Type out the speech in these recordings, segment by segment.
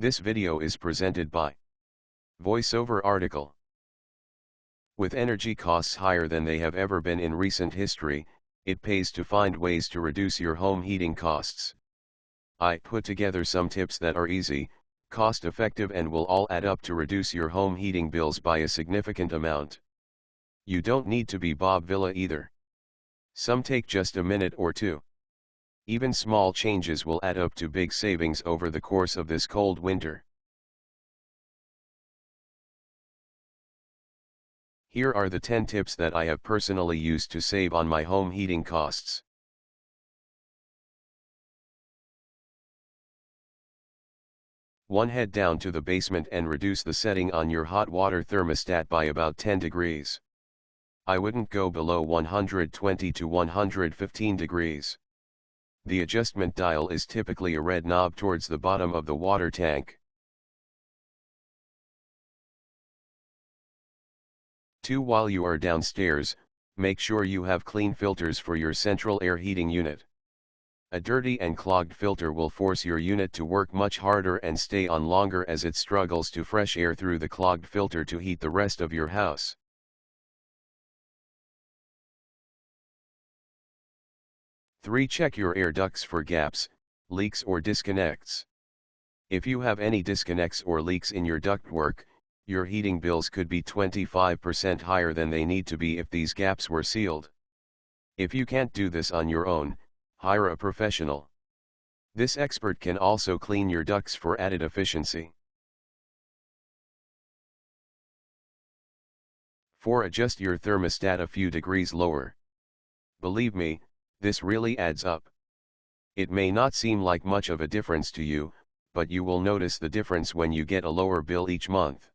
This video is presented by VoiceOver article. With energy costs higher than they have ever been in recent history, it pays to find ways to reduce your home heating costs. I put together some tips that are easy, cost-effective and will all add up to reduce your home heating bills by a significant amount. You don't need to be Bob Vila either. Some take just a minute or two. Even small changes will add up to big savings over the course of this cold winter. Here are the 10 tips that I have personally used to save on my home heating costs. One, head down to the basement and reduce the setting on your hot water thermostat by about 10 degrees. I wouldn't go below 120 to 115 degrees. The adjustment dial is typically a red knob towards the bottom of the water tank. 2. While you are downstairs, make sure you have clean filters for your central air heating unit. A dirty and clogged filter will force your unit to work much harder and stay on longer as it struggles to fresh air through the clogged filter to heat the rest of your house. 3. Check your air ducts for gaps, leaks or disconnects. If you have any disconnects or leaks in your ductwork, your heating bills could be 25% higher than they need to be if these gaps were sealed. If you can't do this on your own, hire a professional. This expert can also clean your ducts for added efficiency. 4. Adjust your thermostat a few degrees lower. Believe me, this really adds up. It may not seem like much of a difference to you, but you will notice the difference when you get a lower bill each month.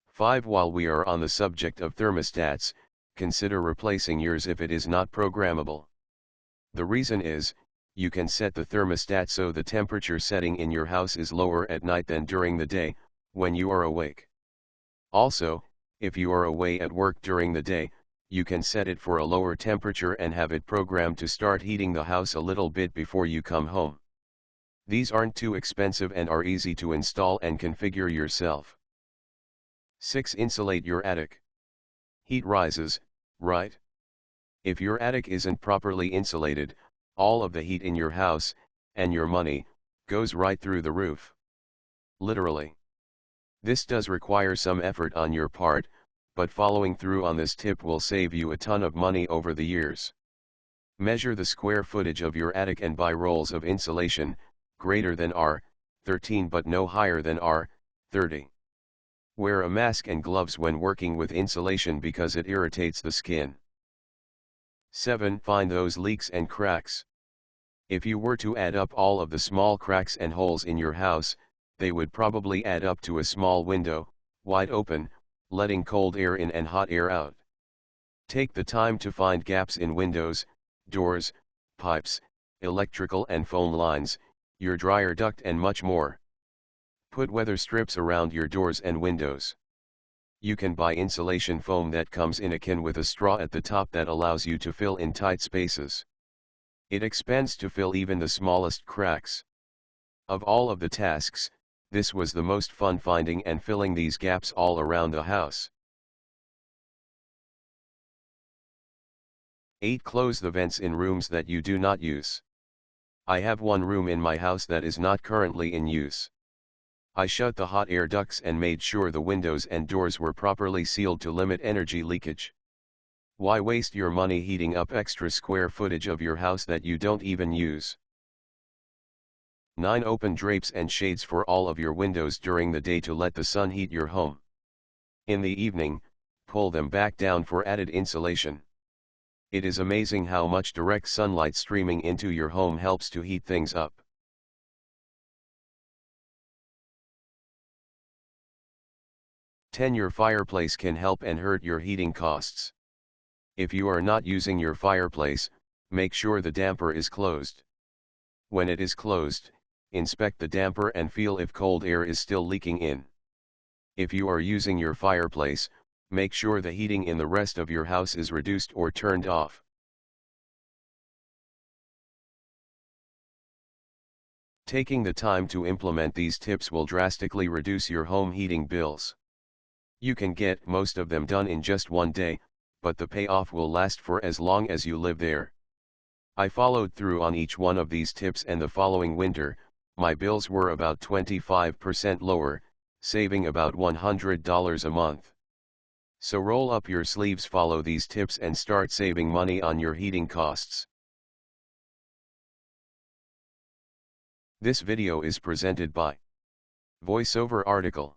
5. While we are on the subject of thermostats, consider replacing yours if it is not programmable. The reason is, you can set the thermostat so the temperature setting in your house is lower at night than during the day, when you are awake. Also, if you are away at work during the day, you can set it for a lower temperature and have it programmed to start heating the house a little bit before you come home. These aren't too expensive and are easy to install and configure yourself. 6. Insulate your attic. Heat rises, right? If your attic isn't properly insulated, all of the heat in your house, and your money, goes right through the roof. Literally. This does require some effort on your part, but following through on this tip will save you a ton of money over the years. Measure the square footage of your attic and buy rolls of insulation, greater than R13 but no higher than R30. Wear a mask and gloves when working with insulation because it irritates the skin. 7. Find those leaks and cracks. If you were to add up all of the small cracks and holes in your house, they would probably add up to a small window, wide open, letting cold air in and hot air out. Take the time to find gaps in windows, doors, pipes, electrical and phone lines, your dryer duct and much more. Put weather strips around your doors and windows. You can buy insulation foam that comes in a can with a straw at the top that allows you to fill in tight spaces. It expands to fill even the smallest cracks. Of all of the tasks, this was the most fun, finding and filling these gaps all around the house. 8. Close the vents in rooms that you do not use. I have one room in my house that is not currently in use. I shut the hot air ducts and made sure the windows and doors were properly sealed to limit energy leakage. Why waste your money heating up extra square footage of your house that you don't even use? 9. Open drapes and shades for all of your windows during the day to let the sun heat your home. In the evening, pull them back down for added insulation. It is amazing how much direct sunlight streaming into your home helps to heat things up. 10. Your fireplace can help and hurt your heating costs. If you are not using your fireplace, make sure the damper is closed. When it is closed, inspect the damper and feel if cold air is still leaking in. If you are using your fireplace, make sure the heating in the rest of your house is reduced or turned off. Taking the time to implement these tips will drastically reduce your home heating bills. You can get most of them done in just one day, but the payoff will last for as long as you live there. I followed through on each one of these tips, and the following winter, my bills were about 25% lower, saving about $100 a month. So roll up your sleeves, follow these tips, and start saving money on your heating costs. This video is presented by VoiceOver Article.